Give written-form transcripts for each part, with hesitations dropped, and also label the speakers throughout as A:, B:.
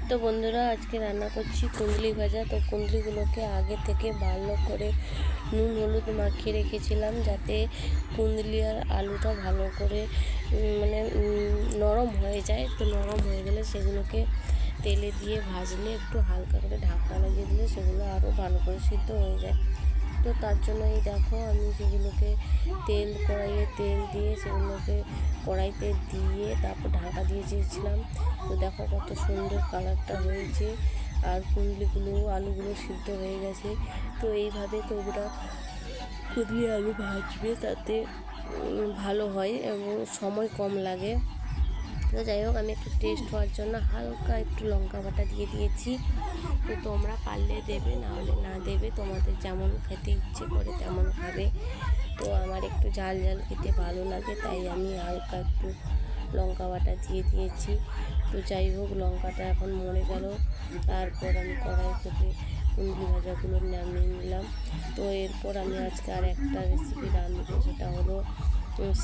A: তো বন্ধুরা, আজকে রান্না করছি কুঁদলি ভাজা। তো কুঁদলিগুলোকে আগে থেকে ভালো করে নুন হলুদ মাখিয়ে রেখেছিলাম, যাতে কুঁদলি আর আলুটা ভালো করে নরম হয়ে যায়। তো নরম হয়ে গেলে সেগুলোকে তেলে দিয়ে ভাজলে, একটু হালকা করে ঢাকা লাগিয়ে দিলে সেগুলো আরও ভালো করে সিদ্ধ হয়ে যায়। তো তার জন্য এই দেখো, আমি সেগুলোকে কড়াইয়ে তেল দিয়ে সেগুলোকে কড়াইতে দিয়ে তারপর ঢাকা দিয়ে দিয়েছিলাম। তো দেখো কত সুন্দর কালারটা হয়েছে, আর কুঁদলিগুলো আলুগুলো সিদ্ধ হয়ে গেছে। তো এইভাবে তোমরা কুঁদলি আলু ভাজবে, তাতে ভালো হয় এবং সময় কম লাগে। তো যাই হোক, আমি একটু টেস্ট হওয়ার জন্য হালকা একটু লঙ্কা বাটা দিয়ে দিয়েছি। তো তোমরা পারলে দেবে, না হলে না দেবে, তোমাদের যেমন খেতে ইচ্ছে করে তেমন খাবে। তো আমার একটু ঝাল ঝাল খেতে ভালো লাগে, তাই আমি হালকা একটু লঙ্কা বাটা দিয়ে দিয়েছি। তো যাই হোক, লঙ্কাটা এখন মরে গেল। তারপর আমি কড়াই থেকে কুঁদলি ভাজাগুলো নামিয়ে নিলাম। তো এরপর আমি আজকে আর একটা রেসিপি রাঁধবো, সেটা হলো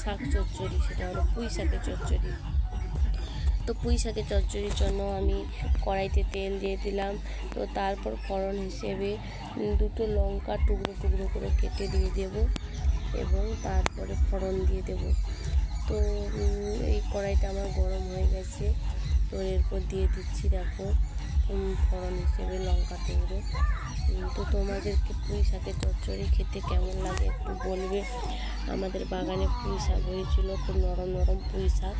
A: শাক চচ্চড়ি, সেটা হলো পুঁই শাকের চচ্চড়ি। তো পুঁই শাকের চচ্চড়ির জন্য আমি কড়াইতে তেল দিয়ে দিলাম। তো তারপর ফোড়ন হিসেবে দুটো লঙ্কা টুকরো টুকরো করে কেটে দিয়ে দেব এবং তারপরে ফোড়ন দিয়ে দেব। তো এই কড়াইটা আমার গরম হয়ে গেছে। তো এরপর দিয়ে দিচ্ছি দেখো ফোড়ন হিসেবে লঙ্কা টুকরো। তো তোমাদেরকে পুঁই শাকের চচ্চড়ি খেতে কেমন লাগে একটু বলবে। আমাদের বাগানে পুঁই শাক হয়েছিল, খুব নরম নরম পুঁই শাক।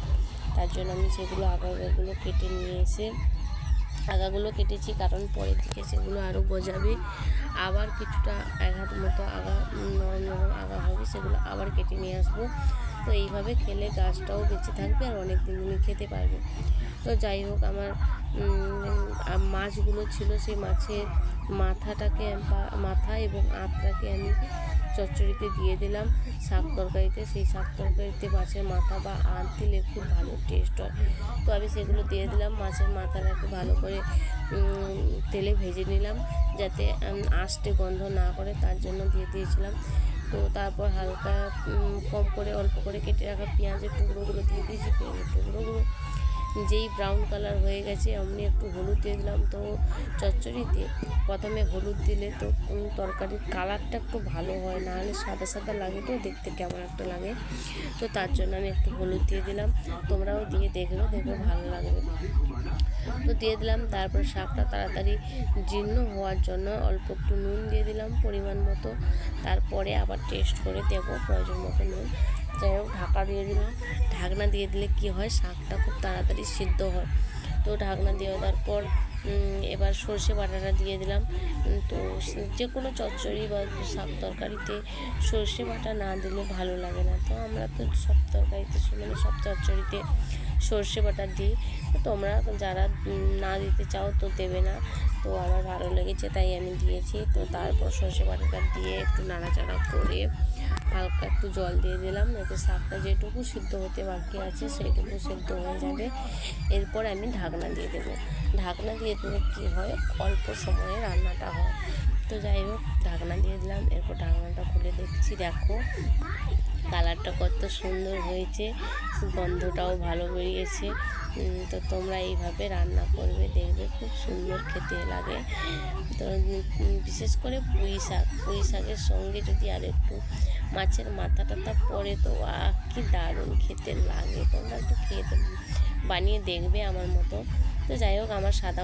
A: তার জন্য আমি সেগুলো আগাগুলো কেটে নিয়ে এসে আগাগুলো কেটেছি, কারণ পরের দিকে সেগুলো আরও গজাবে। আবার কিছুটা এক হাত মতো আগা নরম নরম আগা হবে, সেগুলো আবার কেটে নিয়ে আসবো। তো এইভাবে খেলে গাছটাও বেঁচে থাকবে আর অনেক দিন তুমি খেতে পারবে। তো যাই হোক, আমার মাছগুলো ছিল, সেই মাছের মাথা এবং আঁতটাকে আমি চচ্চড়িতে দিয়ে দিলাম শাক তরকারিতে। সেই শাক তরকারিতে মাছের মাথা বা আঁত দিলে খুব ভালো টেস্ট হয়। তো আমি সেগুলো দিয়ে দিলাম। মাছের মাথাটাকে ভালো করে তেলে ভেজে নিলাম, যাতে আঁশটে গন্ধ না করে, তার জন্য দিয়ে দিয়েছিলাম। তো তারপর হালকা অল্প করে কেটে রাখা পেঁয়াজের টুকরোগুলো দিয়ে দিয়েছি। পেঁয়াজের টুকরোগুলো যেই ব্রাউন কালার হয়ে গেছে, অমনি একটু হলুদ দিয়ে দিলাম। তো চচ্চড়িতে প্রথমে হলুদ দিলে তো তরকারির কালারটা একটু ভালো হয়, না হলে সাদা সাদা লাগে, তো দেখতে কেমন একটা লাগে। তো তার জন্য আমি একটু হলুদ দিয়ে দিলাম। তোমরাও দিয়ে দেখবে ভালো লাগবে। তো দিয়ে দিলাম। তারপর শাকটা তাড়াতাড়ি জীর্ণ হওয়ার জন্য অল্প একটু নুন দিয়ে দিলাম পরিমাণ মতো। তারপরে আবার টেস্ট করে দেবো প্রয়োজন মতো নুন। যাই হোক, ঢাকা দিয়ে দিলাম। ঢাকনা দিয়ে দিলে কি হয়, শাকটা খুব তাড়াতাড়ি সিদ্ধ হয়। তো ঢাকনা দিয়ে দেওয়ার পর এবার সর্ষে বাটাটা দিয়ে দিলাম। তো যে কোনো চচ্চড়ি বা শাক তরকারিতে সর্ষে বাটা না দিলে ভালো লাগে না। তো আমরা তো সব তরকারিতে সব চচ্চড়িতে সর্ষে বাটা দিই। তো তোমরা যারা না দিতে চাও তো দেবে না। তো আমার ভালো লেগেছে তাই আমি দিয়েছি। তো তারপর সর্ষে বাটাটা দিয়ে একটু নাড়াচাড়া করে হালকা একটু জল দিয়ে দিলাম, যাতে শাকটা যেটুকু সিদ্ধ হতে বাকি আছে সেইটুকু সিদ্ধ হয়ে যাবে। এরপর আমি ঢাকনা দিয়ে দেবো। ঢাকনা দিয়ে দিলে কী হয়, অল্প সময়ে রান্নাটা হয়। তো যাই হোক, ঢাকনা দিয়ে দিলাম। এরপর ঢাকনাটা খুলে দেখছি, দেখো কালারটা কত সুন্দর হয়েছে, গন্ধটাও ভালো বেরিয়েছে। তো তোমরা এইভাবে রান্না করবে, দেখবে খুব সুন্দর খেতে লাগে। তো বিশেষ করে পুঁই শাকের সঙ্গে যদি আর একটু মাছের মাথা টাথা পড়ে, তো কি দারুণ খেতে লাগে। তোমরা একটু বানিয়ে দেখবে আমার মতো। তো যাই হোক, আমার সাদা